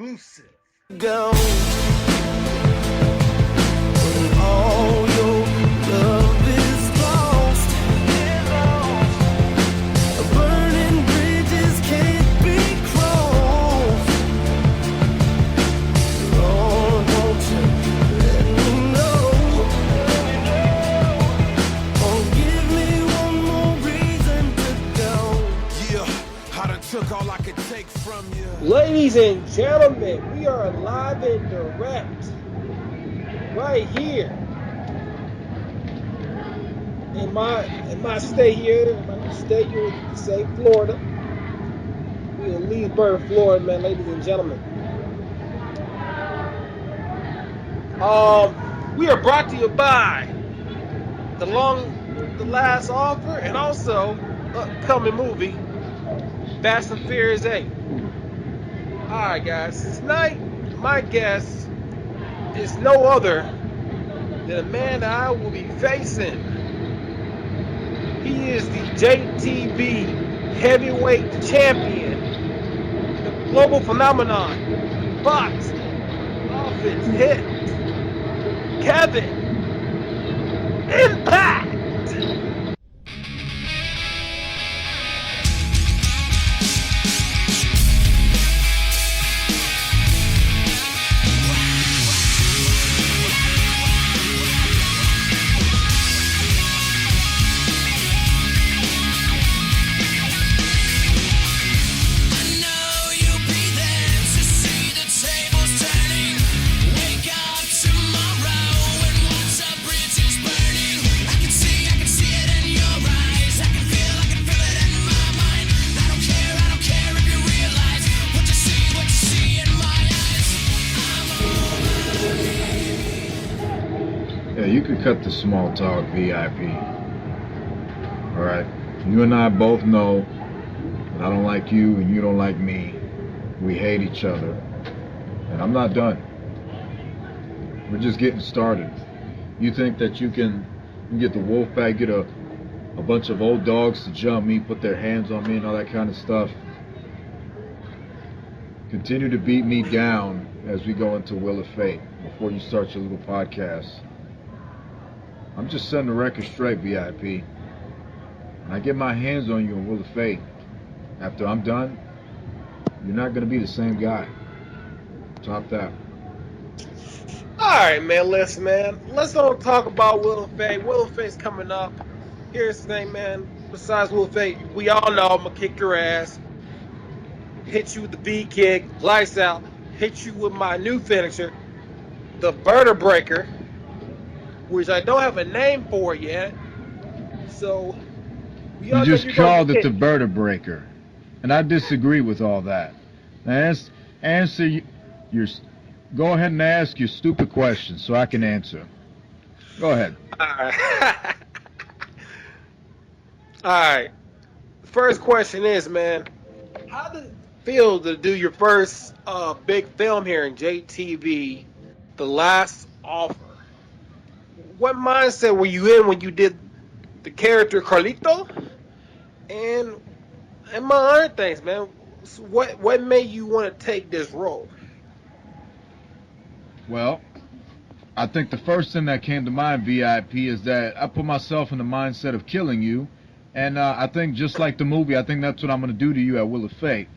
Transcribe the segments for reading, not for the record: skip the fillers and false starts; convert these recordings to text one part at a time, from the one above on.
exclusive. Go. When all your love is lost, burning bridges can't be crossed. Oh, won't you let me know? Oh, give me one more reason to go. Yeah, I done took all I could take from you. Ladies and gentlemen, we are live and direct right here in my state here, in my new state here, you can say Florida. We in Leesburg, Florida, man, ladies and gentlemen. We are brought to you by the Last Offer and also upcoming movie Fast and Furious 8. Alright guys, tonight my guest is no other than a man that I will be facing. He is the JTV heavyweight champion, the global phenomenon, box office hit, Kevin Impact. Yeah, you could cut the small talk, V.I.P. Alright? You and I both know that I don't like you and you don't like me. We hate each other. And I'm not done. We're just getting started. You think that you can get the wolf pack, get a bunch of old dogs to jump me, put their hands on me and all that kind of stuff. Continue to beat me down as we go into Wheel of Fate before you start your little podcast. I'm just setting the record straight, V.I.P. When I get my hands on you in Wheel of Fate, after I'm done, you're not going to be the same guy. Top that. Alright, man, listen, man. Let's don't talk about Will of Fate. Will of Fate's coming up. Here's the thing, man. Besides Will of Fate, we all know I'm going to kick your ass. Hit you with the V kick, lights out. Hit you with my new finisher, the Burner Breaker, which I don't have a name for yet. So, we all You know just you're going to called get it the hit. Birder Breaker. And I disagree with all that. Now, answer your... Go ahead and ask your stupid questions so I can answer. Go ahead. Alright. Alright. First question is, man, how did it feel to do your first big film here in JTV, The Last Offer? What mindset were you in when you did the character Carlito? And among other things, man, what made you want to take this role? Well, I think the first thing that came to mind, VIP, is that I put myself in the mindset of killing you. And I think just like the movie, I think that's what I'm going to do to you at Will of Fate.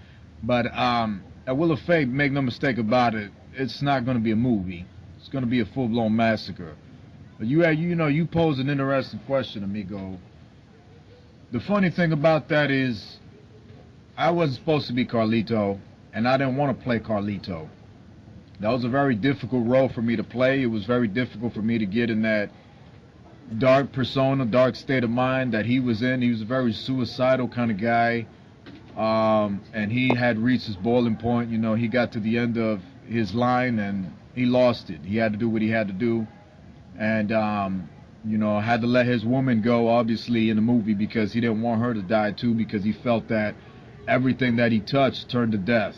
But at Will of Fate, make no mistake about it, it's not going to be a movie. It's going to be a full-blown massacre. But you pose an interesting question, amigo. The funny thing about that is I wasn't supposed to be Carlito, and I didn't want to play Carlito. That was a very difficult role for me to play. It was very difficult for me to get in that dark persona, dark state of mind that he was in. He was a very suicidal kind of guy, and he had reached his boiling point. You know, he got to the end of his line and he lost it. He had to do what he had to do, and had to let his woman go, obviously, in the movie because he didn't want her to die too, because he felt that everything that he touched turned to death.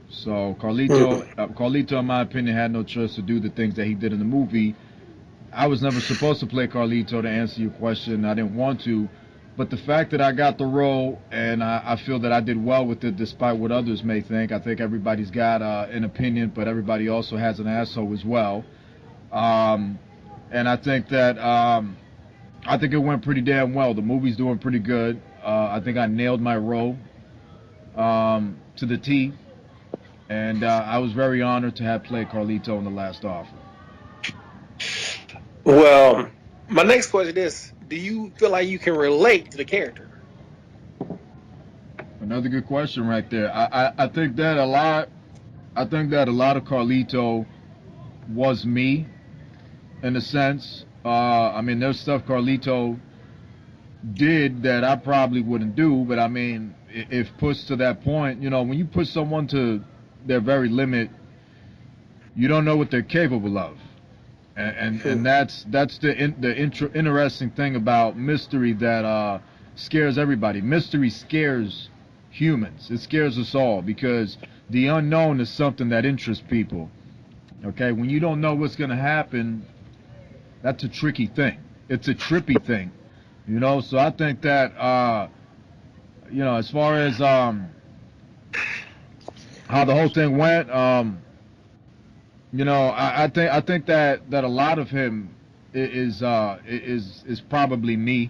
So Carlito, in my opinion, had no choice to do the things that he did in the movie. I was never supposed to play Carlito, to answer your question. I didn't want to, But the fact that I got the role and I feel that I did well with it, despite what others may think. I think everybody's got an opinion, but everybody also has an asshole as well. Um, and I think it went pretty damn well. The movie's doing pretty good. I think I nailed my role to the T, and I was very honored to have played Carlito in The Last Offer. Well, my next question is: do you feel like you can relate to the character? Another good question right there. I think that a lot. I think that a lot of Carlito was me in a sense. I mean, there's stuff Carlito did that I probably wouldn't do, but I mean, if pushed to that point, when you push someone to their very limit, you don't know what they're capable of, and that's the interesting thing about mystery that scares everybody. Mystery scares humans. It scares us all because the unknown is something that interests people. Okay, when you don't know what's going to happen, that's a tricky thing. It's a trippy thing, So I think that as far as how the whole thing went, I think that a lot of him is probably me.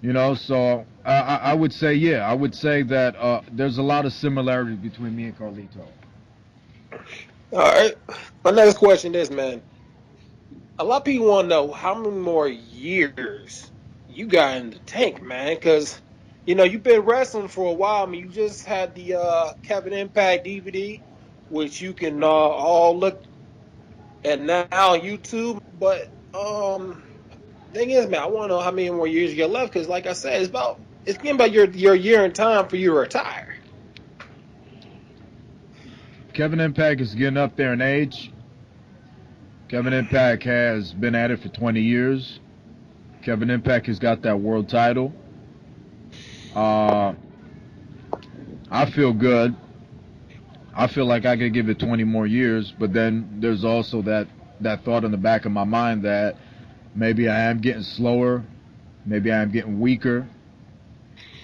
So I would say, yeah, I would say that there's a lot of similarity between me and Carlito. All right. My next question is, man. A lot of people want to know how many more years you got in the tank, man. Because you've been wrestling for a while. I mean, you just had the Kevin Impact DVD, which you can all look at now on YouTube. But thing is, man, I want to know how many more years you got left. Because, like I said, it's getting about your year in time for you to retire. Kevin Impact is getting up there in age. Kevin Impact has been at it for 20 years. Kevin Impact has got that world title. I feel good. I feel like I could give it 20 more years, but then there's also that thought in the back of my mind that maybe I am getting slower, maybe I am getting weaker,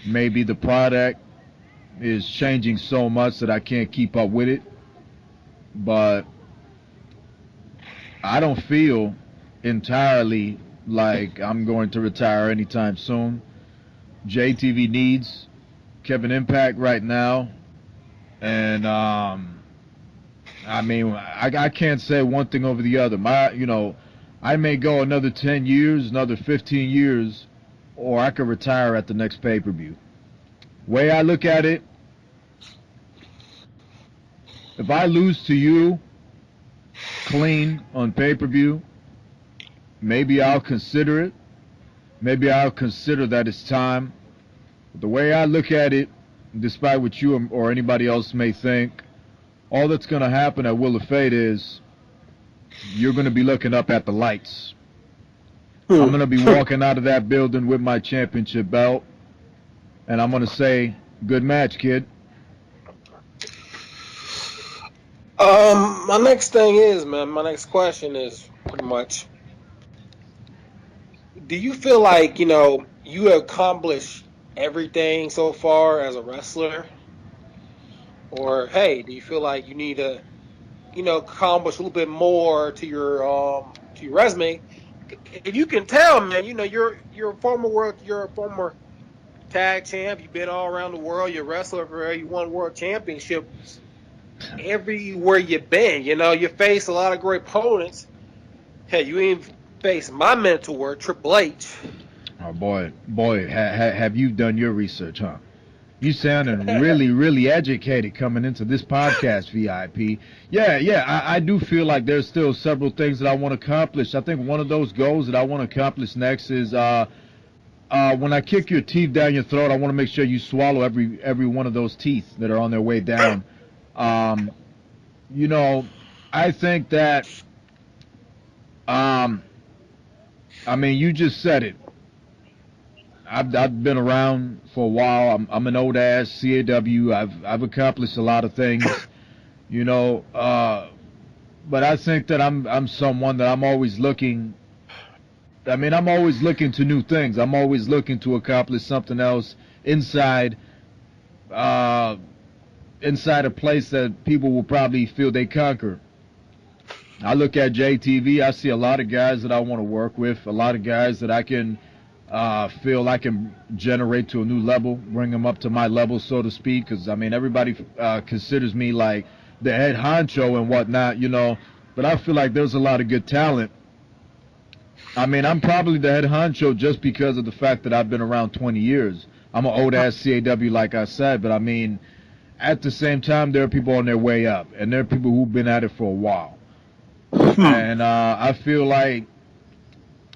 maybe the product is changing so much that I can't keep up with it. But I don't feel entirely like I'm going to retire anytime soon. JTV needs Kevin Impact right now, and I mean, I can't say one thing over the other. I may go another 10 years, another 15 years, or I could retire at the next pay-per-view. Way I look at it, if I lose to you clean on pay-per-view, maybe I'll consider it. Maybe I'll consider that it's time. But the way I look at it, despite what you or anybody else may think, all that's going to happen at Will of Fate is you're going to be looking up at the lights. I'm going to be walking out of that building with my championship belt, and I'm going to say, good match, kid. My next thing is, man, my next question is pretty much, do you feel like, you have accomplished everything so far as a wrestler? Or, hey, do you feel like you need to, accomplish a little bit more to your resume? If you can tell, man, you're a former tag champ, you've been all around the world, you're a wrestler for you won world championships everywhere you've been. You face a lot of great opponents. Hey, you even face my mentor, Triple H. Oh boy, have you done your research, huh? You sounding really, really educated coming into this podcast, VIP. Yeah, I do feel like there's still several things that I want to accomplish. I think one of those goals that I want to accomplish next is when I kick your teeth down your throat, I want to make sure you swallow every one of those teeth that are on their way down. Um, I think that, I mean, you just said it. I've been around for a while. I'm an old ass CAW. I've accomplished a lot of things, but I think that I'm someone that I'm always looking I mean, I'm always looking to new things. I'm always looking to accomplish something else inside, uh, inside a place that people will probably feel they conquer. I look at JTV. I see a lot of guys that I want to work with. A lot of guys that I can feel I can generate to a new level, bring them up to my level, so to speak. Because I mean, everybody considers me like the head honcho and whatnot, you know. But I feel like there's a lot of good talent. I mean, I'm probably the head honcho just because of the fact that I've been around 20 years. I'm an old ass CAW, like I said, but I mean, at the same time, there are people on their way up, and there are people who've been at it for a while. And I feel like,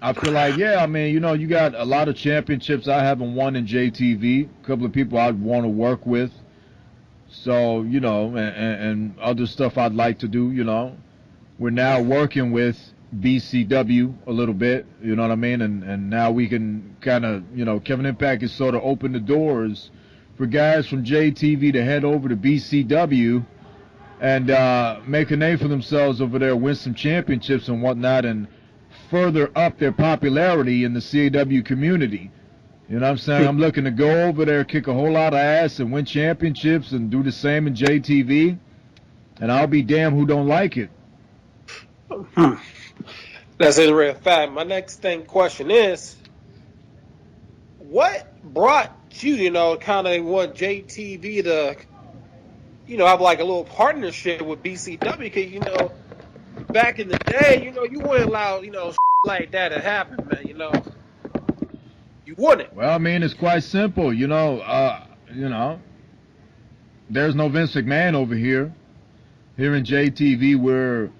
yeah, I mean, you know, you got a lot of championships I haven't won in JTV. A couple of people I'd want to work with. So, you know, and other stuff I'd like to do, you know. We're now working with BCW a little bit, you know what I mean? And now we can kind of, you know, Kevin Impact has sort of opened the doors for guys from JTV to head over to BCW and make a name for themselves over there, win some championships and whatnot, and further up their popularity in the CAW community. You know what I'm saying? I'm looking to go over there, kick a whole lot of ass, and win championships, and do the same in JTV. And I'll be damned who don't like it. That's a real fact. My next question is, what brought you, kind of want JTV to, have like a little partnership with BCW? Because, back in the day, you wouldn't allow, like that to happen, man. You wouldn't. Well, I mean, it's quite simple. There's no Vince McMahon over here. Here in JTV,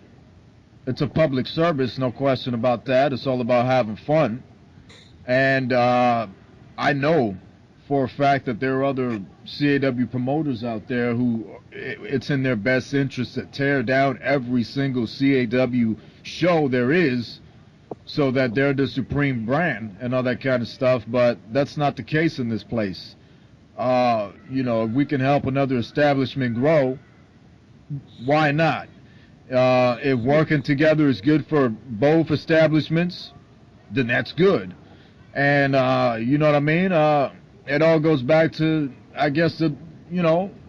it's a public service, no question about that. It's all about having fun. And I know for a fact that there are other CAW promoters out there who it's in their best interest to tear down every single CAW show there is so that they're the supreme brand and all that kind of stuff. But that's not the case in this place. If we can help another establishment grow, why not? If working together is good for both establishments, then that's good. And you know what I mean? It all goes back to, I guess, the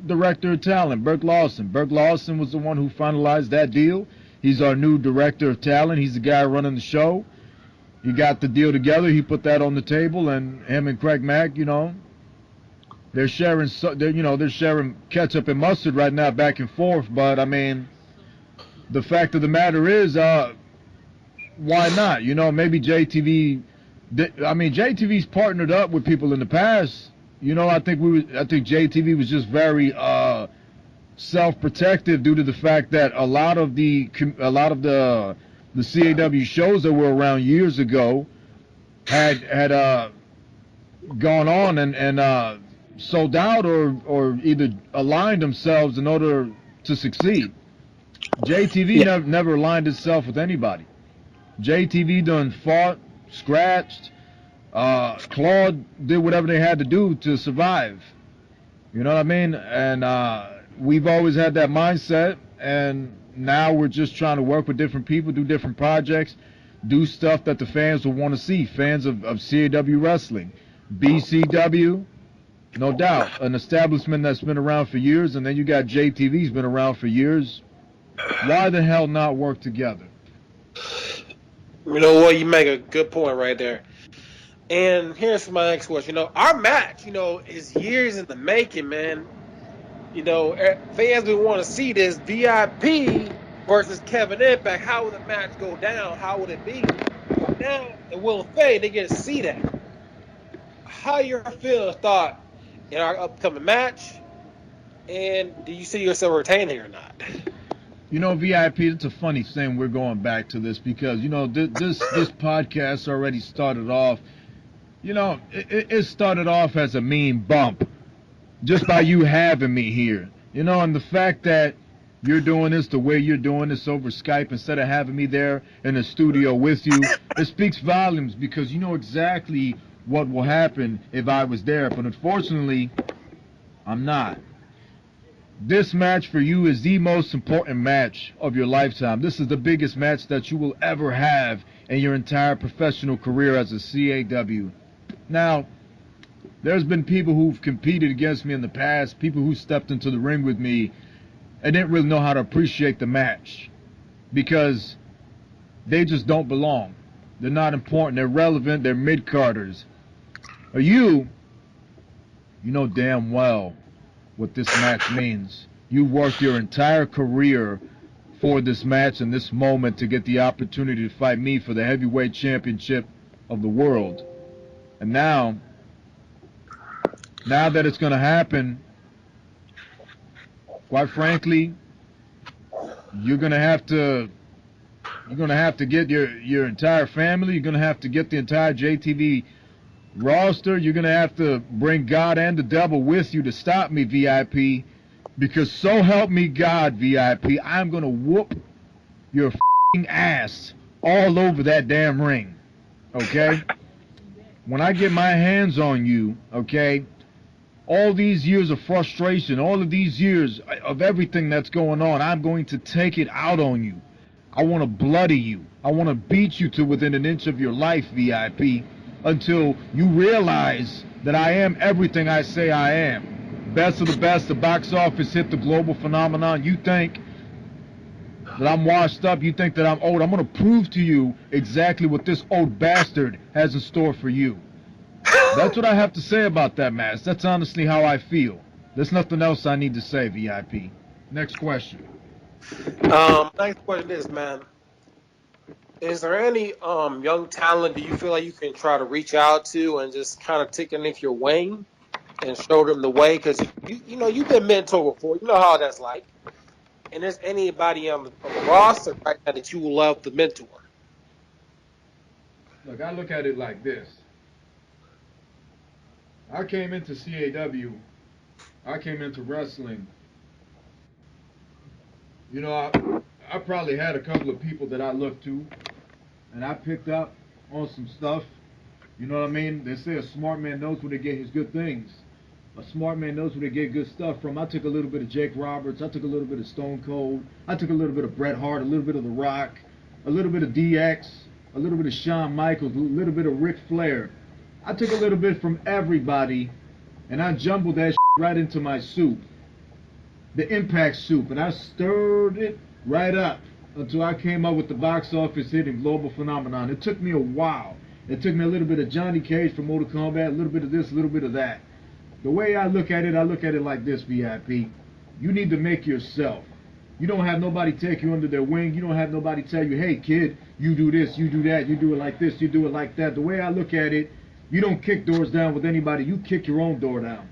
director of talent, Burke Lawson. Burke Lawson was the one who finalized that deal. He's our new director of talent. He's the guy running the show. He got the deal together. He put that on the table, and him and Craig Mack, they're sharing ketchup and mustard right now, back and forth. But I mean, the fact of the matter is, why not? Maybe JTV. JTV's partnered up with people in the past. I think JTV was just very self-protective due to the fact that a lot of the CAW shows that were around years ago had gone on and sold out or either aligned themselves in order to succeed. JTV never aligned itself with anybody. JTV done fought, scratched, clawed, did whatever they had to do to survive. You know what I mean? And we've always had that mindset, and now we're just trying to work with different people, do different projects, do stuff that the fans will want to see, fans of CAW wrestling. BCW, no doubt, an establishment that's been around for years, and then you got JTV's been around for years. Why the hell not work together? You know what? You make a good point right there. And here's my next question. Our match, is years in the making, man. Fans would want to see this V.I.P. versus Kevin Impact. How would the match go down? How would it be? Now, in Will of Fame, they get to see that. How your feelings thought in our upcoming match? And do you see yourself retaining or not? VIP, it's a funny thing we're going back to this because, this podcast already started off, it started off as a mean bump just by you having me here. And the fact that you're doing this the way you're doing this over Skype instead of having me there in the studio with you, it speaks volumes because you know exactly what will happen if I was there. But unfortunately, I'm not. this match for you is the most important match of your lifetime. This is the biggest match that you will ever have in your entire professional career as a CAW. Now, there's been people who've competed against me in the past, people who stepped into the ring with me and didn't really know how to appreciate the match because they just don't belong. They're not important. They're relevant. They're mid-carders. You know damn well what this match means. You worked your entire career for this match and this moment to get the opportunity to fight me for the heavyweight championship of the world. And now that it's going to happen, quite frankly, you're going to have to get your entire family. You're going to have to get the entire JTV roster. You're going to have to bring God and the devil with you to stop me, VIP. Because so help me God, VIP, I'm going to whoop your f***ing ass all over that damn ring. Okay? When I get my hands on you, okay, all these years of frustration, all of these years of everything that's going on, I'm going to take it out on you. I want to bloody you. I want to beat you to within an inch of your life, VIP, until you realize that I am everything I say I am. Best of the best, the box office hit, the global phenomenon. You think that I'm washed up, you think that I'm old. I'm going to prove to you exactly what this old bastard has in store for you. That's what I have to say about that match. That's honestly how I feel. There's nothing else I need to say, VIP. Next question. Next question is, man, is there any young talent do you feel like you can try to reach out to and just kind of take underneath your wing and show them the way? Because you know you've been mentored before. You know how that's like. And there's anybody on the roster right now that you will love to mentor? Look, I look at it like this. I came into CAW, I came into wrestling. You know, I probably had a couple of people that I looked to, and I picked up on some stuff. You know what I mean? They say a smart man knows where to get his good things. A smart man knows where to get good stuff from. I took a little bit of Jake Roberts. I took a little bit of Stone Cold. I took a little bit of Bret Hart, a little bit of The Rock, a little bit of DX, a little bit of Shawn Michaels, a little bit of Ric Flair. I took a little bit from everybody, and I jumbled that right into my soup, the Impact soup, and I stirred it right up until I came up with the box office hit and global phenomenon. It took me a while. It took me a little bit of Johnny Cage from Mortal Kombat, a little bit of this, a little bit of that. The way I look at it like this, VIP. You need to make yourself. You don't have nobody take you under their wing. You don't have nobody tell you, hey, kid, you do this, you do that, you do it like this, you do it like that. The way I look at it, you don't kick doors down with anybody. You kick your own door down.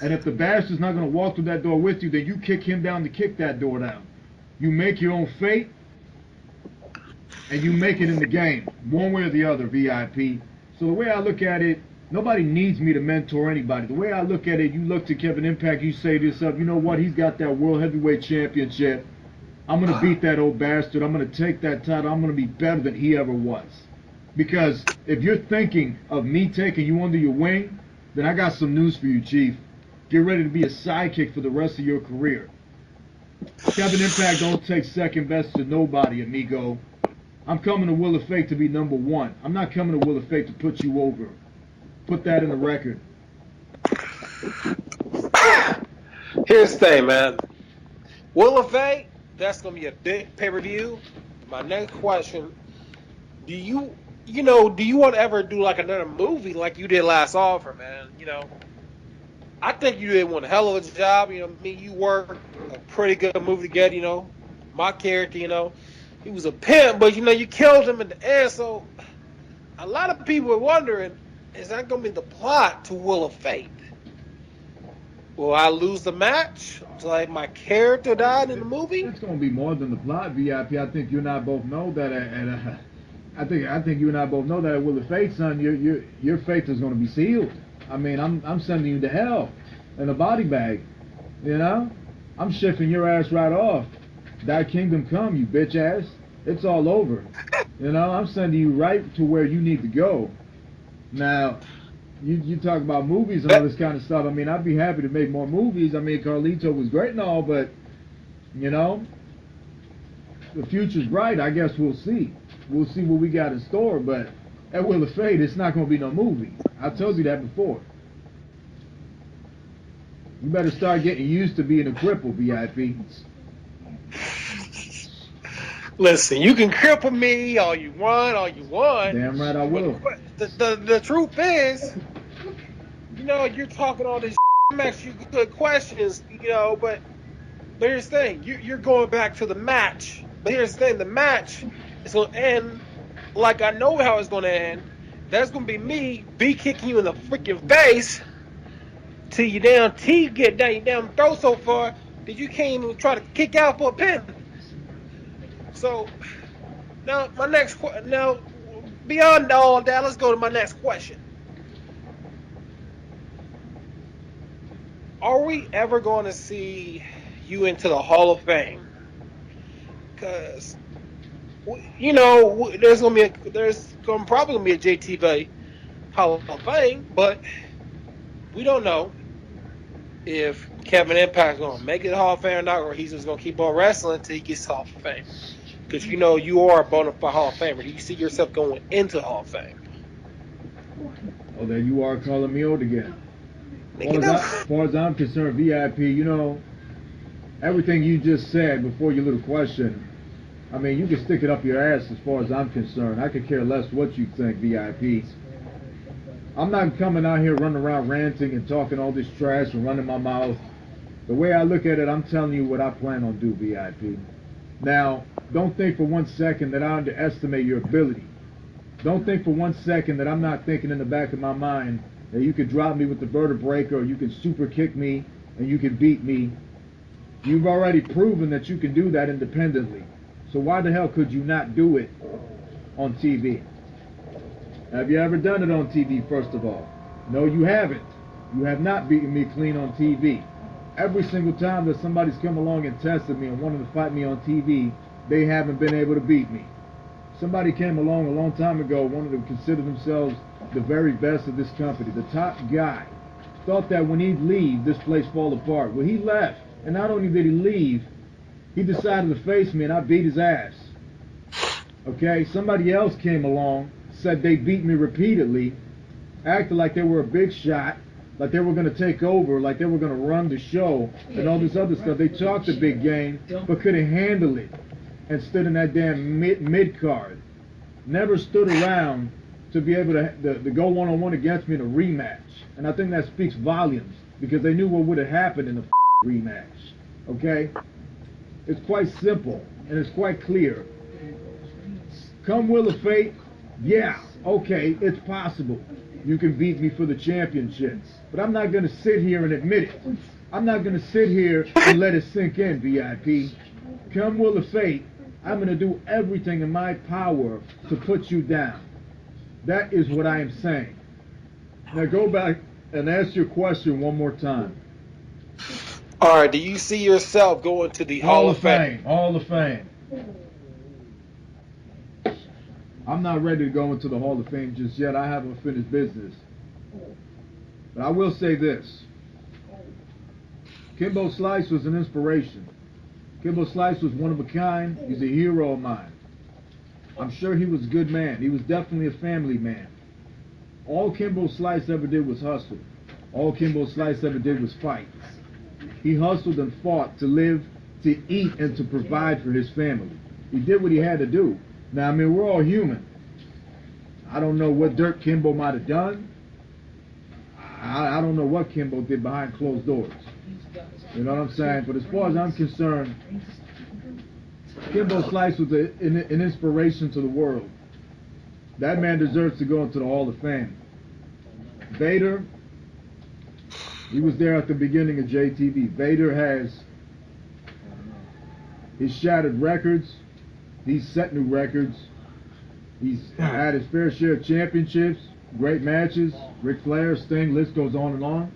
And if the bastard's not going to walk through that door with you, then you kick him down to kick that door down. You make your own fate, and you make it in the game, one way or the other, VIP. So the way I look at it, nobody needs me to mentor anybody. The way I look at it, you look to Kevin Impact, you say this up, you know what, he's got that World Heavyweight Championship. I'm going to beat that old bastard. I'm going to take that title. I'm going to be better than he ever was. Because if you're thinking of me taking you under your wing, then I got some news for you, Chief. Get ready to be a sidekick for the rest of your career. Kevin Impact don't take second best to nobody, amigo. I'm coming to Will of Fate to be number one. I'm not coming to Will of Fate to put you over. Put that in the record. Here's the thing, man. Will of Fate, that's gonna be a big pay-per-view. My next question: do you want to ever do like another movie like you did last offer, man? You know, I think you did one hell of a job. You know, me, you worked a pretty good movie together. You know, my character, you know, he was a pimp, but you know, you killed him at the end. So a lot of people are wondering, is that gonna be the plot to Will of Fate? Will I lose the match? Like my character died in the movie? It's going to be more than the plot, VIP. I think you and I both know that. I think you and I both know that with the fate, son, your fate is going to be sealed. I mean, I'm sending you to hell in a body bag. You know, I'm shifting your ass right off. Thy kingdom come, you bitch ass. It's all over. You know, I'm sending you right to where you need to go. Now, You talk about movies and all That, this kind of stuff. I mean, I'd be happy to make more movies. I mean, Carlito was great and all, but you know, the future's bright. I guess we'll see. We'll see what we got in store. But at Will of Fate, it's not going to be no movie. I told you that before. You better start getting used to being a cripple, VIP. listen, you can cripple me all you want. Damn right I But will. the truth is, you're talking all this. I'm asking you good questions, but here's the thing: you're going back to the match. But here's the thing: the match is going to end like I know how it's going to end. That's going to be me kicking you in the freaking face till your damn teeth get down your damn throat so far that you can't even try to kick out for a pin. So now now beyond all that, let's go to my next question. Are we ever going to see you into the Hall of Fame? Because there's probably gonna be a JTV Hall of Fame, but we don't know if Kevin Impact's gonna make it Hall of Fame or not, or he's just gonna keep on wrestling until he gets Hall of Fame. Because you are a bona fide Hall of Famer. Do you see yourself going into Hall of Fame? Oh, there you are calling me old again. Nigga, no. As far as I'm concerned, VIP, everything you just said before your little question, I mean, you can stick it up your ass as far as I'm concerned. I could care less what you think, VIP. I'm not coming out here running around ranting and talking all this trash and running my mouth. The way I look at it, I'm telling you what I plan on do, VIP. Now, don't think for 1 second that I underestimate your ability. Don't think for 1 second that I'm not thinking in the back of my mind that you could drop me with the vertebrae or you can super kick me and you can beat me. You've already proven that you can do that independently. So why the hell could you not do it on TV? Have you ever done it on TV, first of all? No, you haven't. You have not beaten me clean on TV. Every single time that somebody's come along and tested me and wanted to fight me on TV, they haven't been able to beat me. Somebody came along a long time ago, wanted to consider themselves the very best of this company, the top guy. Thought that when he'd leave, this place fall apart. Well, he left, and not only did he leave, he decided to face me, and I beat his ass. Okay, somebody else came along, said they beat me repeatedly, acted like they were a big shot, like they were going to take over, like they were going to run the show, and all this other stuff. They talked a big game, but couldn't handle it, and stood in that damn mid card. Never stood around to be able to go one-on-one against me in a rematch. And I think that speaks volumes, because they knew what would have happened in a rematch. Okay? It's quite simple, and it's quite clear. Come Will of Fate, yeah, okay, it's possible. You can beat me for the championship. But I'm not going to sit here and admit it. I'm not going to sit here and let it sink in, VIP. Come Will of Fate, I'm going to do everything in my power to put you down. That is what I am saying. Now go back and ask your question one more time. All right. Do you see yourself going to the Hall of Fame? Hall of Fame. I'm not ready to go into the Hall of Fame just yet. I haven't finished business. But I will say this. Kimbo Slice was an inspiration. Kimbo Slice was one of a kind. He's a hero of mine. I'm sure he was a good man. He was definitely a family man. All Kimbo Slice ever did was hustle. All Kimbo Slice ever did was fight. He hustled and fought to live, to eat, and to provide for his family. He did what he had to do. Now, I mean, we're all human. I don't know what dirt Kimbo might have done. I don't know what Kimbo did behind closed doors. You know what I'm saying? But as far as I'm concerned, Kimbo Slice was an inspiration to the world. That man deserves to go into the Hall of Fame. Vader, he was there at the beginning of JTV. Vader has his shattered records. He's set new records. He's had his fair share of championships, great matches. Ric Flair, Sting, list goes on and on.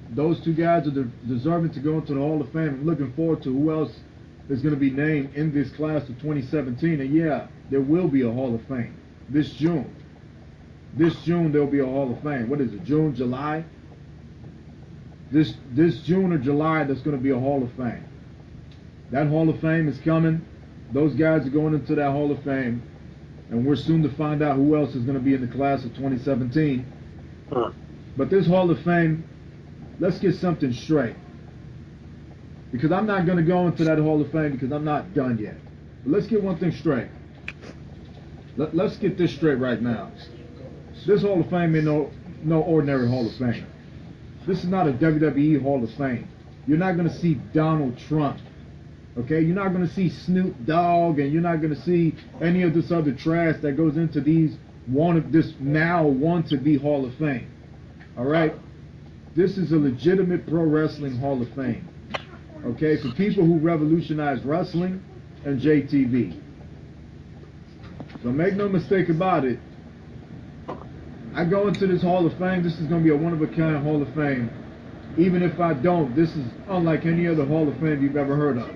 Those two guys are deserving to go into the Hall of Fame. I'm looking forward to who else is going to be named in this class of 2017. And yeah, there will be a Hall of Fame this June. this June there'll be a Hall of Fame. What is it? June, July? This June or July, there's going to be a Hall of Fame. That Hall of Fame is coming. Those guys are going into that Hall of Fame, and we're soon to find out who else is going to be in the class of 2017. Hmm. But this Hall of Fame, let's get something straight. Because I'm not going to go into that Hall of Fame because I'm not done yet. But let's get one thing straight. Let's get this straight right now. This Hall of Fame ain't no ordinary Hall of Fame. This is not a WWE Hall of Fame. You're not going to see Donald Trump. Okay? You're not going to see Snoop Dogg, and you're not going to see any of this other trash that goes into this now want-to-be Hall of Fame. All right? This is a legitimate pro wrestling Hall of Fame. Okay? For people who revolutionized wrestling and JTV. So make no mistake about it. I go into this Hall of Fame, this is going to be a one-of-a-kind Hall of Fame. Even if I don't, this is unlike any other Hall of Fame you've ever heard of.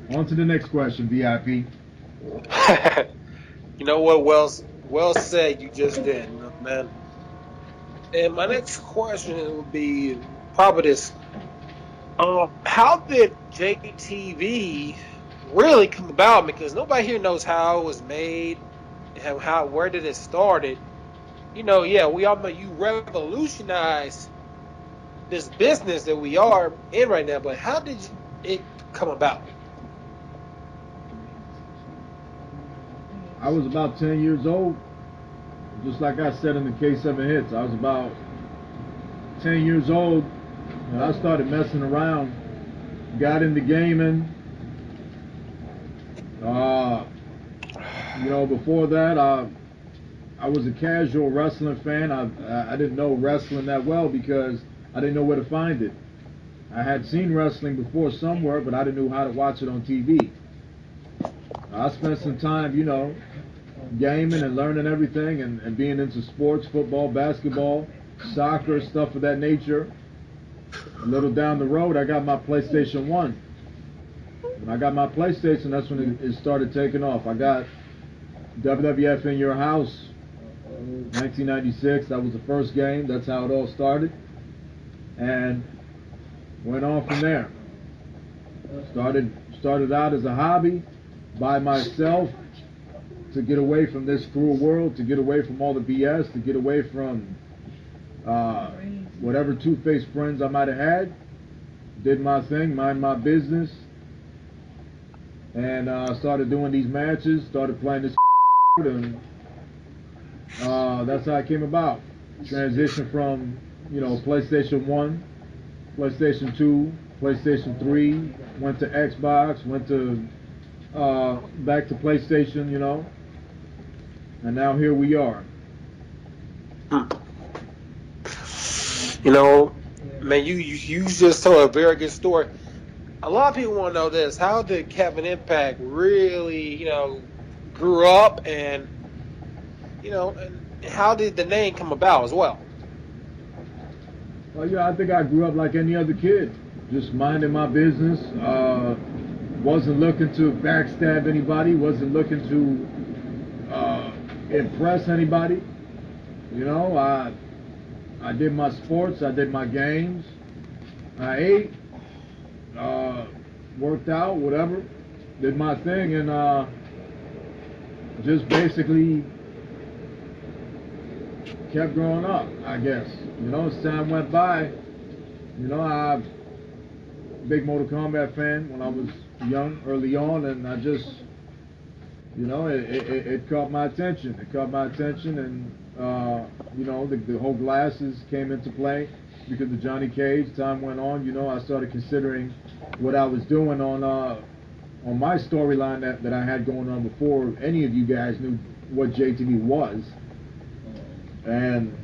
On to the next question, VIP. You know what? Well said. You just did, man. And my next question would be probably this: how did JTV really come about? Because nobody here knows how it was made, and where did it started. Yeah, we all know you revolutionized this business that we are in right now, but how did it come about? I was about 10 years old. Just like I said in the K7 hits, I was about 10 years old and I started messing around. Got into gaming. Before that, I was a casual wrestling fan. I didn't know wrestling that well because I didn't know where to find it. I had seen wrestling before somewhere, but I didn't know how to watch it on TV. I spent some time, gaming and learning everything and being into sports, football, basketball, soccer, stuff of that nature. A little down the road, I got my PlayStation 1. When I got my PlayStation, that's when it started taking off. I got WWF in Your House, 1996. That was the first game. That's how it all started. And went on from there. Started out as a hobby by myself to get away from this cruel world, to get away from all the BS, to get away from whatever two-faced friends I might have had. Did my thing, mind my business, and started doing these matches, started playing this and that's how it came about. Transition from, PlayStation 1, PlayStation 2, PlayStation 3, went to Xbox, went to back to PlayStation, and now here we are. You know, man, you just told a very good story. A lot of people want to know this: how did Kevin Impact really, grew up, and and how did the name come about as well? Well, I think I grew up like any other kid, just minding my business. Wasn't looking to backstab anybody. Wasn't looking to impress anybody. I did my sports. I did my games. I ate, worked out, whatever. Did my thing, and just basically kept growing up, I guess. As time went by, I big Mortal Kombat fan when I was young, early on, and I just, it caught my attention. It caught my attention, and the whole glasses came into play because of Johnny Cage. Time went on, I started considering what I was doing on my storyline that I had going on before any of you guys knew what JTV was. And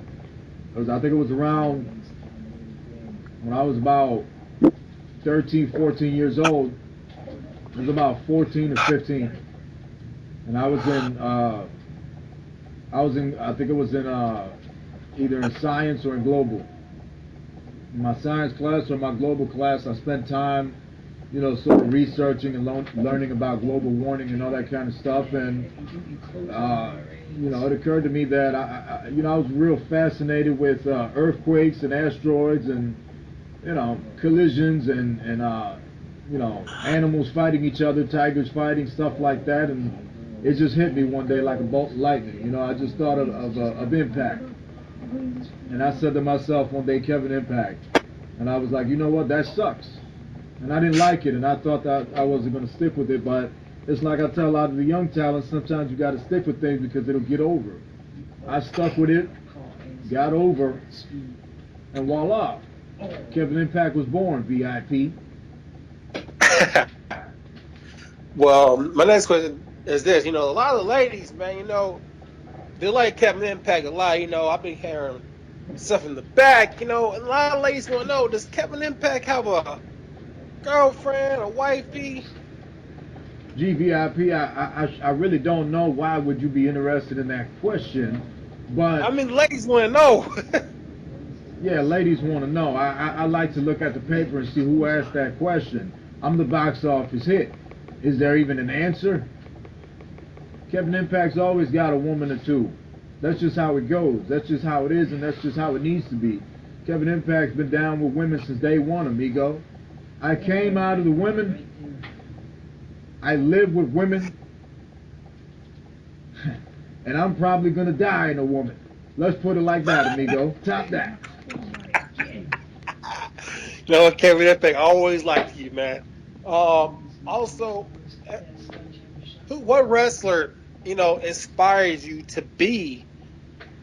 I think it was around when I was about 13, 14 years old. It was about 14 or 15. And I was in, I think it was in either in science or in global. In my science class or my global class, I spent time sort of researching and learning about global warming and all that kind of stuff. And it occurred to me that I was real fascinated with earthquakes and asteroids and collisions and animals fighting each other, tigers fighting, stuff like that. And it just hit me one day like a bolt of lightning. I just thought of Impact, and I said to myself one day, Kevin Impact, and I was like, you know what, that sucks. And I didn't like it, and I thought that I wasn't going to stick with it. But it's like I tell a lot of the young talent, sometimes you got to stick with things because it'll get over. I stuck with it, got over, and voila, Kevin Impact was born. VIP. Well, my next question is this. A lot of ladies, man, they like Kevin Impact a lot. I've been hearing stuff in the back, and a lot of ladies want to know, does Kevin Impact have a girlfriend, a wifey? GVIP, I really don't know why would you be interested in that question, but I mean, ladies want to know. yeah, ladies want to know. I like to look at the paper and see who asked that question. I'm the box office hit. Is there even an answer? Kevin Impact's always got a woman or two. That's just how it goes. That's just how it is, and that's just how it needs to be. Kevin Impact's been down with women since day one, amigo. I came out of the women. I live with women. And I'm probably going to die in a woman. Let's put it like that, amigo. Top that. Kevin Impact always liked you, man. Also, eh, what wrestler, inspires you to be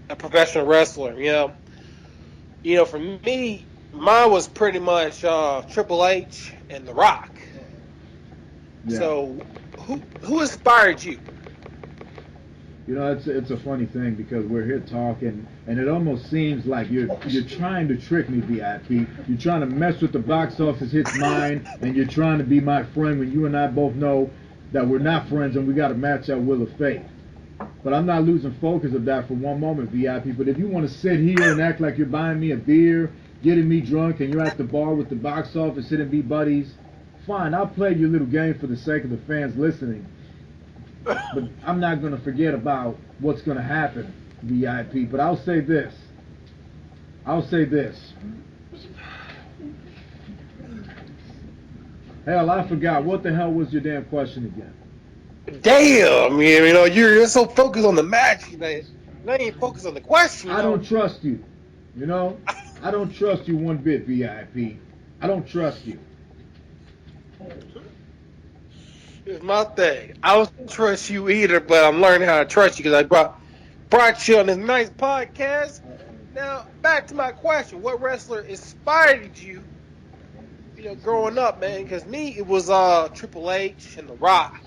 a professional wrestler? For me, mine was pretty much Triple H and The Rock. Yeah. So, who inspired you? It's a funny thing because we're here talking, and it almost seems like you're trying to trick me, VIP. You're trying to mess with the box office hits mind, and you're trying to be my friend when you and I both know that we're not friends and we got to match our will of fate. But I'm not losing focus of that for one moment, VIP. But if you want to sit here and act like you're buying me a beer, getting me drunk, and you're at the bar with the box office hitting me buddies, fine. I'll play your little game for the sake of the fans listening. But I'm not going to forget about what's going to happen, VIP. But I'll say this. I'll say this. Hell, I forgot. What the hell was your damn question again? Damn, you're so focused on the match that you ain't focused on the question. I don't trust you. You know? I don't trust you one bit, VIP. I don't trust you. Here's my thing. I don't trust you either, but I'm learning how to trust you because I brought you on this nice podcast. Now, back to my question: what wrestler inspired you? Growing up, man. Because me, it was Triple H and The Rock.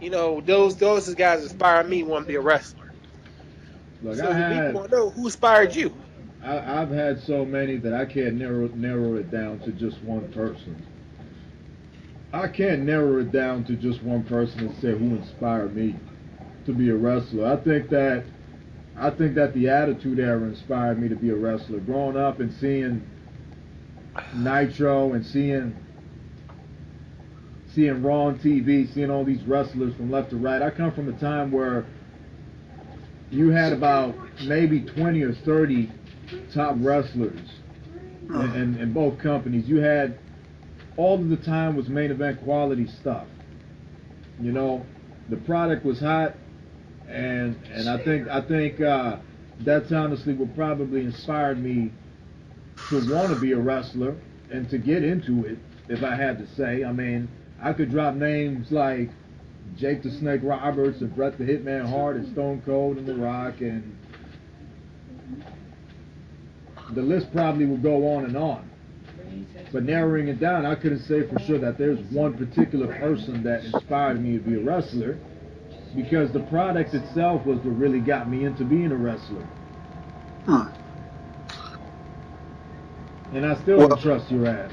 Those guys inspired me want to be a wrestler. Look, So the people want to know who inspired you. I've had so many that I can't narrow it down to just one person. I can't narrow it down to just one person and say who inspired me to be a wrestler. I think that the Attitude Era inspired me to be a wrestler. Growing up and seeing Nitro and seeing Raw on TV, seeing all these wrestlers from left to right. I come from a time where you had about maybe 20 or 30 top wrestlers in both companies. You had all of the time was main event quality stuff. The product was hot, and I think that's honestly what probably inspired me to want to be a wrestler and to get into it. If I had to say, I mean, I could drop names like Jake the Snake Roberts and Bret the Hitman Hart and Stone Cold and The Rock, and the list probably would go on and on. But narrowing it down, I couldn't say for sure that there's one particular person that inspired me to be a wrestler, because the product itself was what really got me into being a wrestler. And I still don't trust your ass.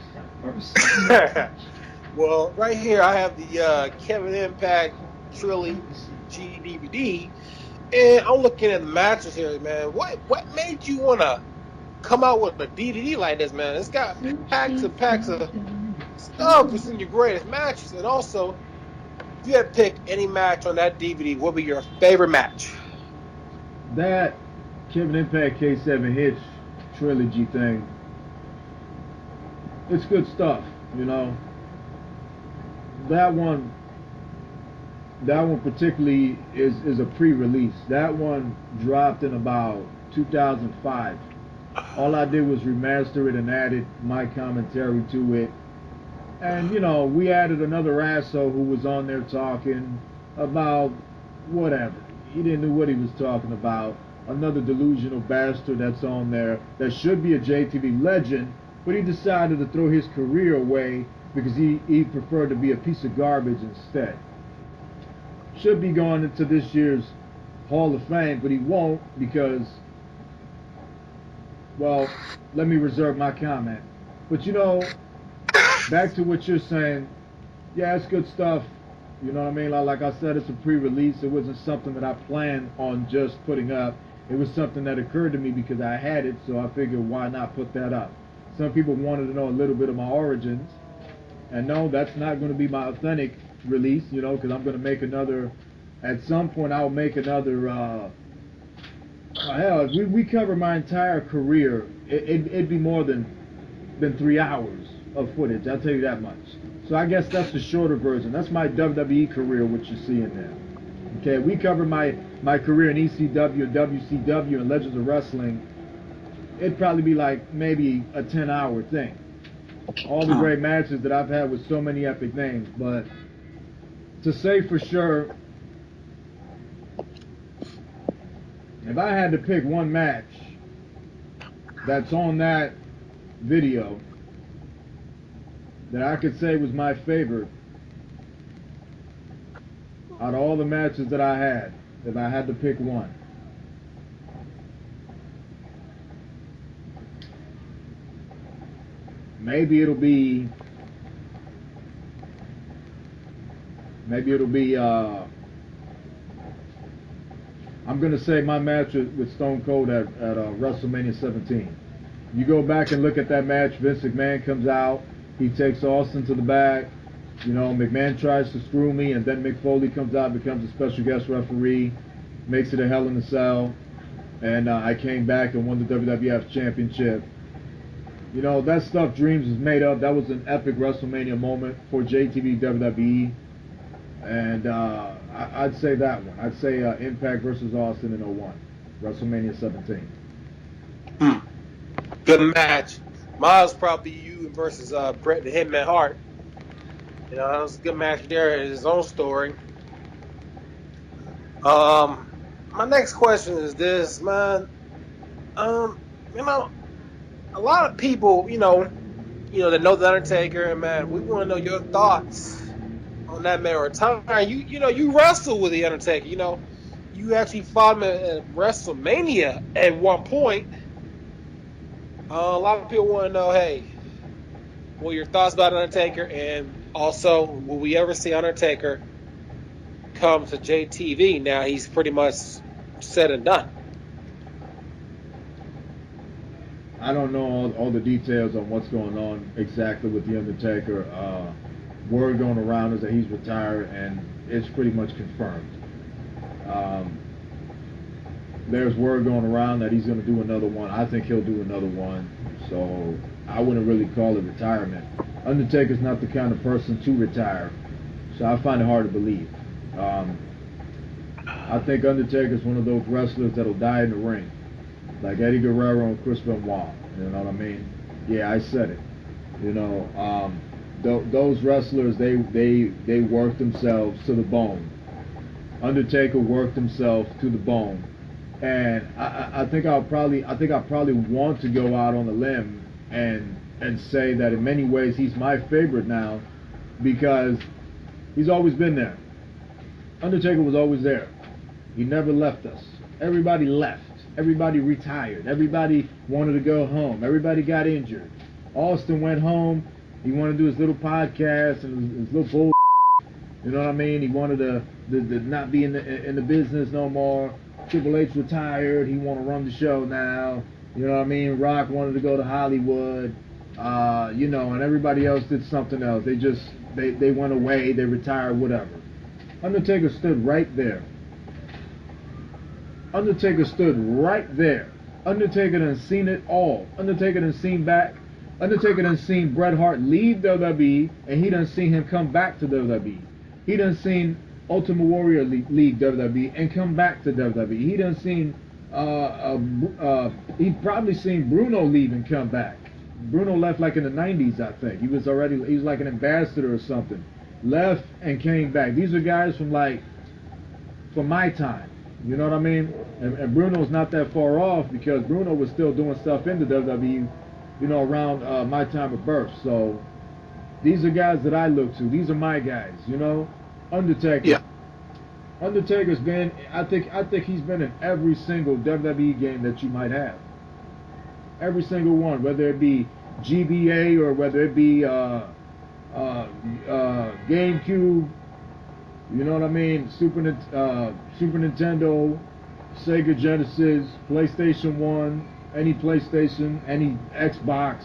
Well, right here I have the Kevin Impact Trilogy DVD, and I'm looking at the matches here, man. What made you want to come out with a DVD like this, man? It's got packs and packs of Stuff was in your greatest matches, and also if you had picked any match on that DVD, what would be your favorite match? That Kevin Impact K7 Hitch trilogy thing, it's good stuff, you know. That one that one particularly is a pre-release. That one dropped in about 2005. All I did was remaster it and added my commentary to it. And you know, we added another asshole who was on there talking about whatever. He didn't know what he was talking about. Another delusional bastard that's on there that should be a JTV legend, but he decided to throw his career away because he preferred to be a piece of garbage instead. Should be going into this year's Hall of Fame, but he won't because, well, let me reserve my comment. But you know, back to what you're saying, yeah, it's good stuff. You know what I mean? Like I said, it's a pre-release. It wasn't something that I planned on just putting up. It was something that occurred to me because I had it, so I figured why not put that up. Some people wanted to know a little bit of my origins, and no, that's not going to be my authentic release, you know, because I'm going to make another. At some point, I'll make another. Hell, if we cover my entire career, it'd be more than 3 hours of footage. I'll tell you that much. So I guess that's the shorter version. That's my WWE career, what you're seeing there. Okay, we cover my career in ECW and WCW and Legends of Wrestling. It'd probably be like maybe a 10-hour thing. All the great matches that I've had with so many epic names, but to say for sure, if I had to pick one match that's on that video that I could say was my favorite out of all the matches that I had, if I had to pick one, maybe it'll be I'm gonna say my match with Stone Cold at WrestleMania 17. You go back and look at that match. Vince McMahon comes out. He takes Austin to the back. You know, McMahon tries to screw me, and then Mick Foley comes out, becomes a special guest referee, makes it a Hell in a Cell, and I came back and won the WWF Championship. You know, that stuff Dreams is made of. That was an epic WrestleMania moment for JTV WWE. And I'd say that one. I'd say Impact versus Austin in '01, WrestleMania 17. Hmm. Good match. Miles probably you versus Bret the Hitman Hart. You know, that was a good match there. His own story. Um, my next question is this, man. You know, a lot of people, that know the Undertaker, and man, we want to know your thoughts on that man retiring. You wrestled with the Undertaker. You actually fought him at WrestleMania at one point. A lot of people want to know, hey, what are your thoughts about Undertaker, and also, will we ever see Undertaker come to JTV? Now he's pretty much said and done. I don't know all the details on what's going on exactly with the Undertaker. Word going around is that he's retired, and it's pretty much confirmed. Um, there's word going around that he's going to do another one. I think he'll do another one. So I wouldn't really call it retirement. Undertaker's not the kind of person to retire, so I find it hard to believe. Um, I think Undertaker's one of those wrestlers that'll die in the ring, like Eddie Guerrero and Chris Benoit. You know what I mean? Yeah, I said it. You know, those wrestlers they work themselves to the bone. Undertaker worked himself to the bone, and I think I'll probably want to go out on a limb and say that in many ways he's my favorite now because he's always been there. Undertaker was always there. He never left us. Everybody left. Everybody retired. Everybody wanted to go home. Everybody got injured. Austin went home. He wanted to do his little podcast and his little bull. You know what I mean? He wanted to not be in the business no more. Triple H retired. He want to run the show now. You know what I mean? Rock wanted to go to Hollywood. and everybody else did something else. They went away, they retired, whatever. Undertaker stood right there. Undertaker stood right there. Undertaker done seen it all. Undertaker done seen back. Undertaker done seen Bret Hart leave WWE, and he done seen him come back to WWE. He done seen Ultimate Warrior leave WWE and come back to WWE. He done seen, he probably seen Bruno leave and come back. Bruno left like in the 90s, I think. He was like an ambassador or something. Left and came back. These are guys from my time. You know what I mean? And Bruno's not that far off because Bruno was still doing stuff in the WWE, around my time of birth. So these are guys that I look to. These are my guys, Undertaker. Yeah. Undertaker's been, I think he's been in every single WWE game that you might have. Every single one, whether it be GBA or whether it be GameCube, you know what I mean? Super Nintendo, Sega Genesis, PlayStation 1, any PlayStation, any Xbox,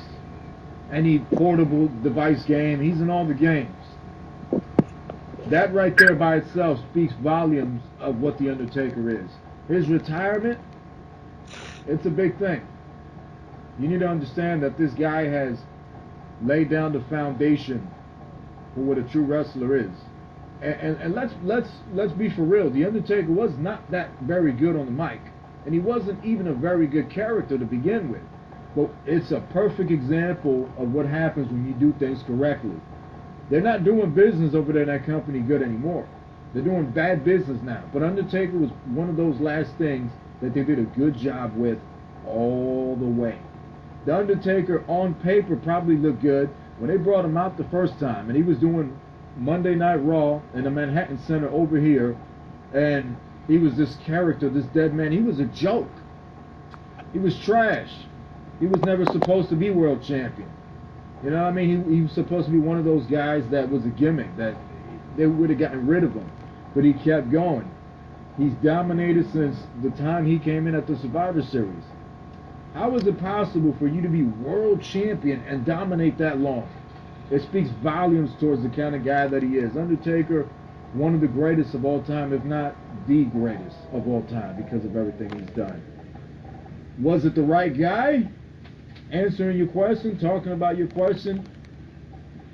any portable device game. He's in all the games. That right there by itself speaks volumes of what The Undertaker is. His retirement, it's a big thing. You need to understand that this guy has laid down the foundation for what a true wrestler is. And let's be for real. The Undertaker was not that very good on the mic, and he wasn't even a very good character to begin with. But it's a perfect example of what happens when you do things correctly. They're not doing business over there in that company good anymore. They're doing bad business now. But Undertaker was one of those last things that they did a good job with all the way. The Undertaker on paper probably looked good when they brought him out the first time, and he was doing Monday Night Raw in the Manhattan Center over here, and he was this character, this dead man. He was a joke. He was trash. He was never supposed to be world champion. You know what I mean? He was supposed to be one of those guys that was a gimmick, that they would have gotten rid of him. But he kept going. He's dominated since the time he came in at the Survivor Series. How is it possible for you to be world champion and dominate that long? It speaks volumes towards the kind of guy that he is. Undertaker, one of the greatest of all time, if not the greatest of all time, because of everything he's done. Was it the right guy? Answering your question, talking about your question?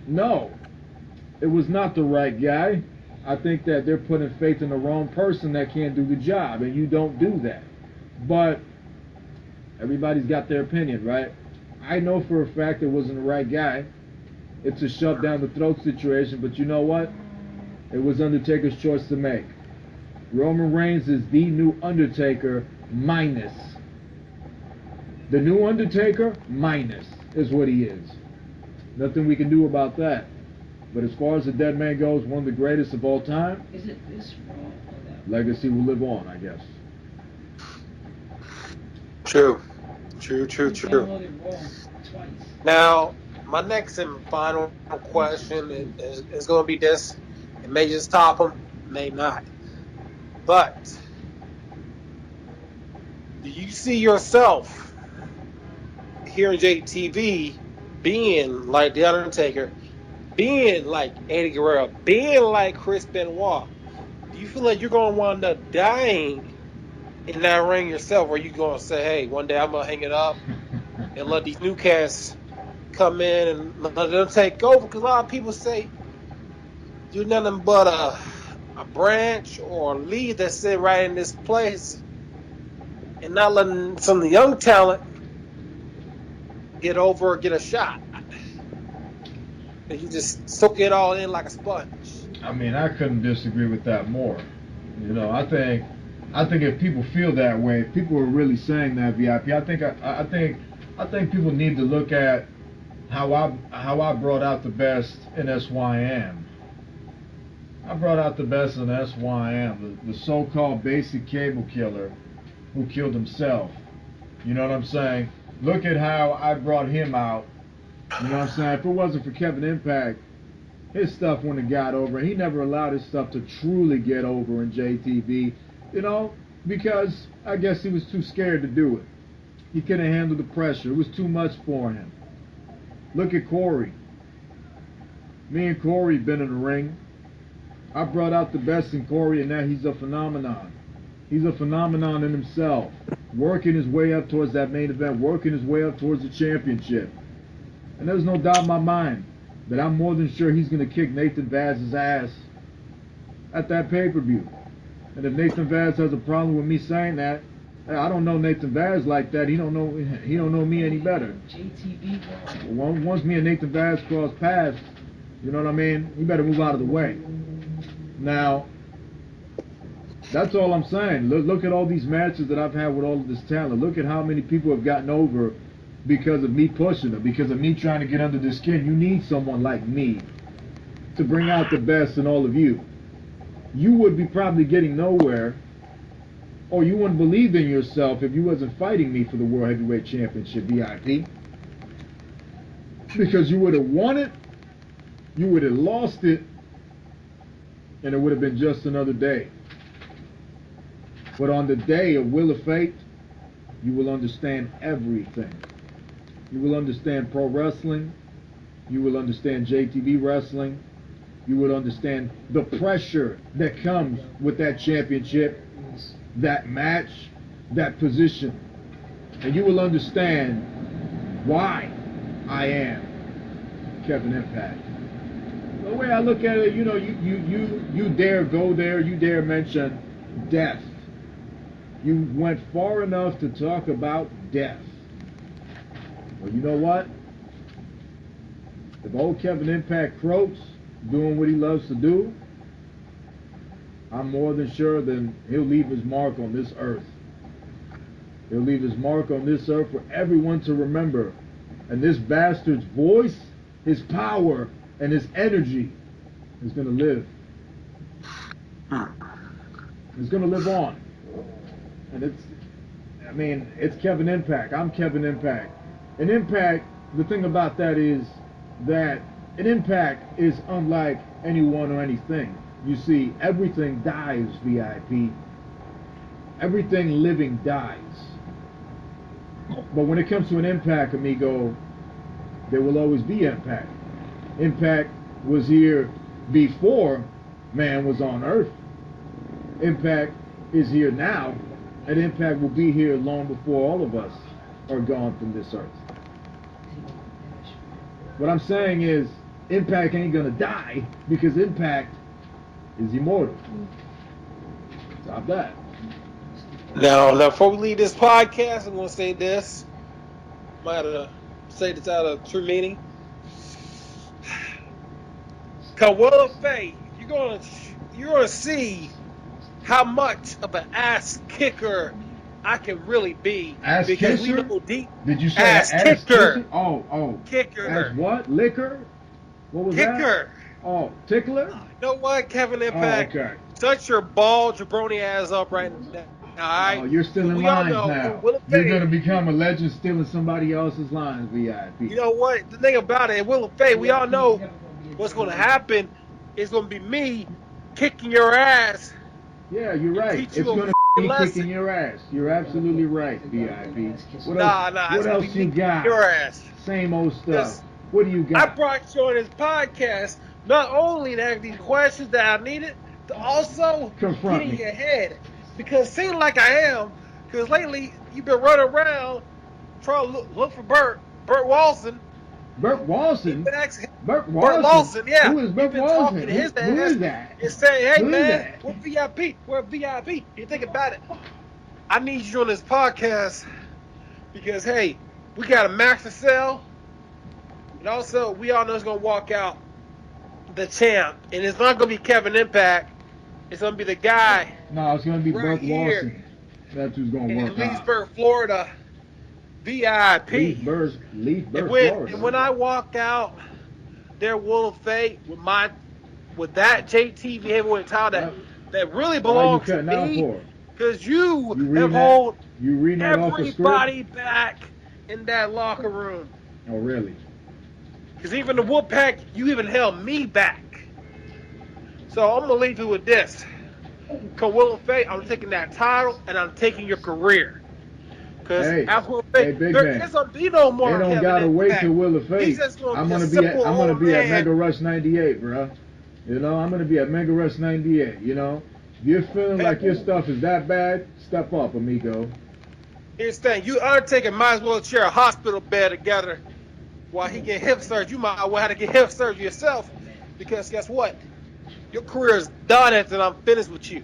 No, it was not the right guy. I think that they're putting faith in the wrong person that can't do the job, and you don't do that. But everybody's got their opinion, right? I know for a fact it wasn't the right guy. It's a shove down the throat situation, but you know what? It was Undertaker's choice to make. Roman Reigns is the new Undertaker minus. The new Undertaker minus is what he is. Nothing we can do about that. But as far as the dead man goes, one of the greatest of all time. Is it this Raw or that? Legacy will live on, I guess. True. I True. downloaded Raw twice. Now, my next and final question is going to be this. It may just top him, may not. But do you see yourself here in JTV being like The Undertaker, being like Eddie Guerrero, being like Chris Benoit? Do you feel like you're going to wind up dying in that ring yourself, or are you going to say, hey, one day I'm going to hang it up and let these new cats come in and let them take over? Because a lot of people say you're nothing but a branch or a lead that's sitting right in this place and not letting some of the young talent get over or get a shot. That you just soak it all in like a sponge. I mean, I couldn't disagree with that more. You know, I think if people feel that way, if people are really saying that, VIP, I think people need to look at how I brought out the best in SYM. I brought out the best in SYM, the so-called basic cable killer who killed himself. You know what I'm saying? Look at how I brought him out. You know what I'm saying? If it wasn't for Kevin Impact, his stuff wouldn't have got over. He never allowed his stuff to truly get over in JTV, you know, because I guess he was too scared to do it. He couldn't handle the pressure. It was too much for him. Look at Corey. Me and Corey been in the ring. I brought out the best in Corey, and now he's a phenomenon. He's a phenomenon in himself, working his way up towards that main event, working his way up towards the championship. And there's no doubt in my mind that I'm more than sure he's going to kick Nathan Vaz's ass at that pay-per-view. And if Nathan Vaz has a problem with me saying that, I don't know Nathan Vaz like that. He don't know me any better. JTB. Once me and Nathan Vaz cross paths, you know what I mean? He better move out of the way. Now, that's all I'm saying. Look at all these matches that I've had with all of this talent. Look at how many people have gotten over because of me pushing them, because of me trying to get under their skin. You need someone like me to bring out the best in all of you. You would be probably getting nowhere, or you wouldn't believe in yourself if you wasn't fighting me for the World Heavyweight Championship, V.I.P. Because you would have won it, you would have lost it, and it would have been just another day. But on the day of Wheel of Fate, you will understand everything. You will understand pro wrestling. You will understand JTV wrestling. You will understand the pressure that comes with that championship, that match, that position. And you will understand why I am Kevin Impact. The way I look at it, you know, you dare go there, you dare mention death. You went far enough to talk about death. Well, you know what? If old Kevin Impact croaks, doing what he loves to do, I'm more than sure that he'll leave his mark on this earth. He'll leave his mark on this earth for everyone to remember. And this bastard's voice, his power, and his energy is going to live. It's going to live on. And it's Kevin Impact. I'm Kevin Impact. An Impact, the thing about that is that an Impact is unlike anyone or anything. You see, everything dies, VIP. Everything living dies. But when it comes to an Impact, amigo, there will always be Impact. Impact was here before man was on Earth. Impact is here now, and Impact will be here long before all of us are gone from this earth. What I'm saying is, Impact ain't gonna die because Impact is immortal. Stop that. Now, before we leave this podcast, I'm going to say this. I might have say this out of true meaning. Cause Will of Fate, you're gonna see how much of an ass kicker I can really be. Ass because kisser? we know deep Did you say ass ass kicker. kisser? Oh. Kicker. Ass what? Liquor? What was that? Kicker. Oh, tickler? You know what, Kevin Impact? Oh, okay. Shut your bald jabroni ass up right now. Alright? Oh, you're stealing We all lines know now. Will of You're Fate. gonna become a legend stealing somebody else's lines, VIP. You know what? The thing about it, Will of Fate, we all know what's gonna happen. It's gonna be me kicking your ass. Yeah, you're right. Teach It's you a gonna be me lesson. kicking your ass. You're absolutely right, VIP. What Nah, else? it's What gonna else be you me got? kicking your ass. Same old stuff. Yes. What do you I got? brought you on this podcast not only to ask these questions that I needed, to also Confront get in me. your head. Because seem like I am, because lately you've been running around trying to look for Burt Walson. Burt You've Walson? been asking Burt Burt Walson? Lawson, yeah. Who is You've Burt been Walson? talking to his Who ass is that? and saying, hey Who is man, that? we're VIP. We're VIP. You think about it. I need you on this podcast because hey, we got a match to sell. And also we all know it's gonna walk out the champ. And it's not gonna be Kevin Impact. It's gonna be the guy No, it's gonna be right Burt here Walson. That's who's gonna in work out. Leesburg, Florida. VIP. Leesburg, And when I walk out their Wall of Fate with that JTV heavyweight title that really Why you belongs to cutting out me, for? because you have reading that? held You reading that off a script? everybody back in that locker room. Oh, really? Because even the Wolfpack, you even held me back. So I'm gonna leave you with this. Cause Will of Fate, I'm taking that title and I'm taking your career. Because Hey, after Will of hey, Fate, big there man. isn't be no It more don't Kevin gotta wait till Impact. Will of He's Fate. just gonna be a simple I'm gonna old be at Mega man. Rush 98, bro. You know, I'm gonna be at Mega Rush 98. You know, if you're feeling Hey, like your stuff is that bad, step up, amigo. here's the thing: you Undertaker might as well share a hospital bed together while he get hip surgery. You might well have to get hip surgery yourself, because guess what? Your career is done after I'm finished with you.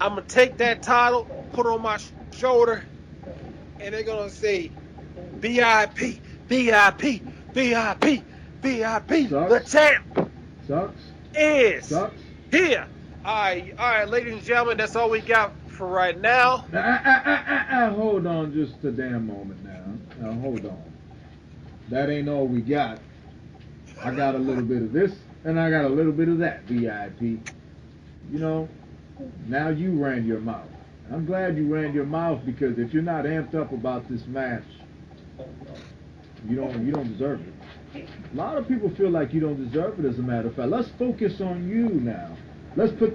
I'm gonna take that title, put it on my shoulder, and they're gonna say VIP, VIP, VIP, VIP. The Sucks, champ sucks, is sucks. here. All right, ladies and gentlemen, that's all we got for right now. Hold on just a damn moment now. Now hold on. That ain't all we got. I got a little bit of this and I got a little bit of that, VIP. You know, now you ran your mouth. I'm glad you ran your mouth because if you're not amped up about this match, you don't deserve it. A lot of people feel like you don't deserve it. As a matter of fact, let's focus on you now. Let's put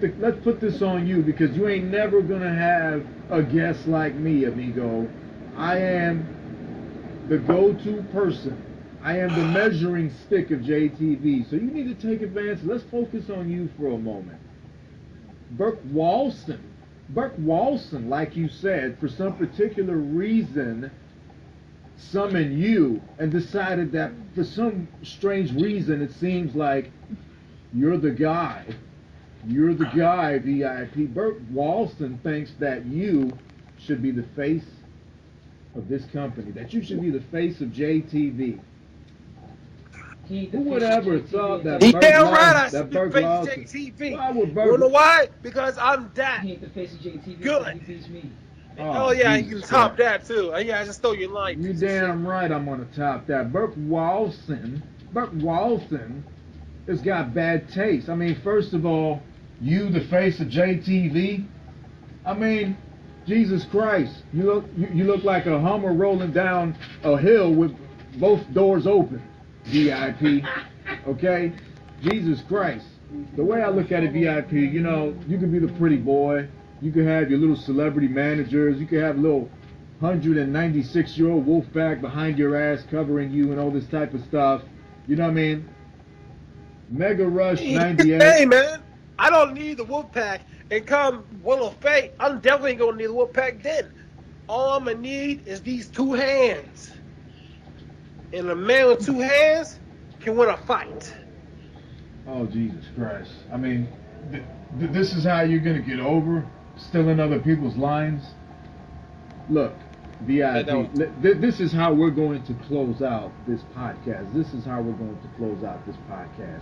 this on you because you ain't never gonna have a guest like me, amigo. I am the go-to person. I am the measuring stick of JTV. So you need to take advantage. Let's focus on you for a moment. Burke Walston. Burke Walston, like you said, for some particular reason, summoned you and decided that for some strange reason, it seems like you're the guy. You're the guy, VIP. Burke Walston thinks that you should be the face of this company, that you should be the face of JTV. He ain't the Who would face of ever JTV thought until that he He beats damn me. right I should That be Burke facing Lawson? JTV. Why would You wanna Burke? know why? Because I'm that. He ain't the face of JTV until Good. he beats me. Oh Oh yeah, you Jesus can top Christ! that too. Yeah, I just stole your line, You piece of shit. damn right I'm gonna top that. Burke Walston. Burke Walston has got bad taste. I mean, first of all, you the face of JTV. I mean, Jesus Christ, you look like a Hummer rolling down a hill with both doors open. VIP, okay? Jesus Christ. The way I look at it, VIP, you know, you can be the pretty boy. You can have your little celebrity managers. You can have a little 196-year-old Wolfpack behind your ass covering you and all this type of stuff. You know what I mean? Mega Rush '98. Hey man, I don't need the Wolfpack. And come Will of Fate, I'm definitely gonna need the Wolfpack then. All I'm gonna need is these two hands. And a man with two hands can win a fight. Oh Jesus Christ! I mean, this is how you're gonna get over stealing other people's lines. Look, And that VIP. was This is how we're going to close out this podcast. This is how we're going to close out this podcast.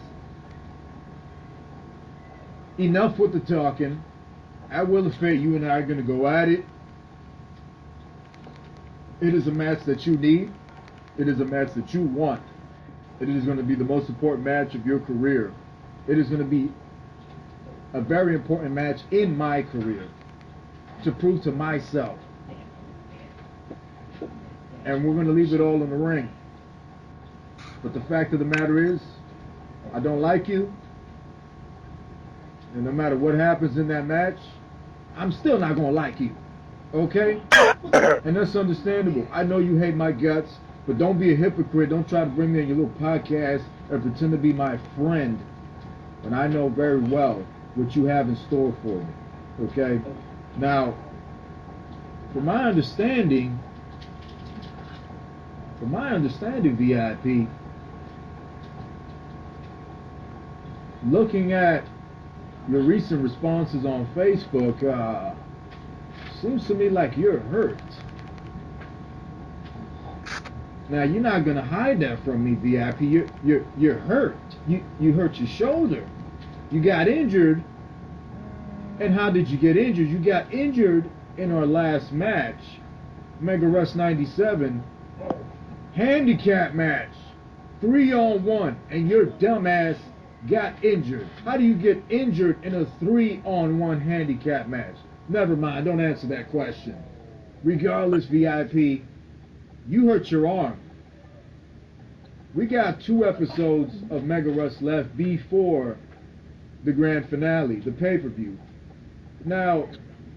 Enough with the talking. At Will of Fate, you and I are gonna go at it. It is a match that you need. It is a match that you want. It is going to be the most important match of your career. It is going to be a very important match in my career to prove to myself. And we're going to leave it all in the ring. But the fact of the matter is, I don't like you. And no matter what happens in that match, I'm still not going to like you. Okay? And that's understandable. I know you hate my guts, but don't be a hypocrite. Don't try to bring me on your little podcast and pretend to be my friend when I know very well what you have in store for me. Okay? Now, from my understanding, VIP, looking at your recent responses on Facebook, seems to me like you're hurt. Now you're not gonna hide that from me, VIP. You're hurt. You hurt your shoulder. You got injured. And how did you get injured? You got injured in our last match, Mega Rush '97, handicap match, 3-on-1, and your dumbass got injured. How do you get injured in a 3-on-1 handicap match? Never mind. Don't answer that question. Regardless, VIP, you hurt your arm. We got 2 episodes of Mega Rush left before the grand finale, the pay-per-view. Now,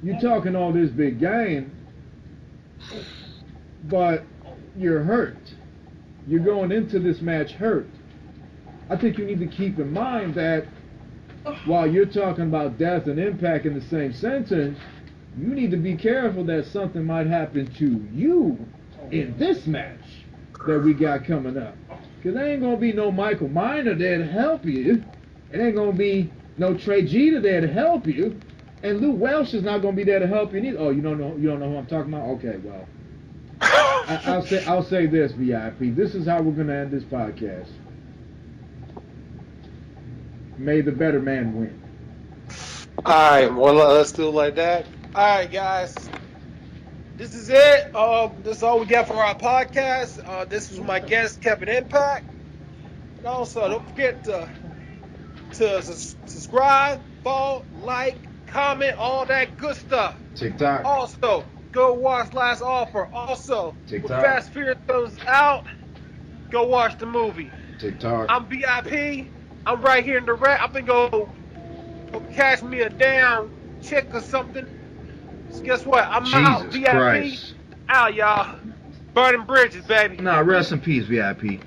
you're talking all this big game, but you're hurt. You're going into this match hurt. I think you need to keep in mind that while you're talking about death and Impact in the same sentence, you need to be careful that something might happen to you in this match that we got coming up. Because there ain't going to be no Michael Miner there to help you. It ain't going to be no Trey Jeter there to help you. And Lou Welsh is not going to be there to help you either. Oh, you don't know who I'm talking about? Okay, well. I'll say this, VIP. This is how we're going to end this podcast. May the better man win. All right, well, let's do it like that. All right, guys. This is it. This is all we got for our podcast. This was my guest, Kevin Impact. And also, don't forget to subscribe, follow, like, comment, all that good stuff. TikTok. Also, go watch Last Offer. Also, TikTok. when Fast Furious comes out, go watch the movie. TikTok. I'm V.I.P. I'm right here in the red. I'm gonna go catch me a damn chick or something. So guess what? I'm out. Jesus VIP. Christ. Out, y'all. Burning bridges, baby. Nah, rest in peace, VIP.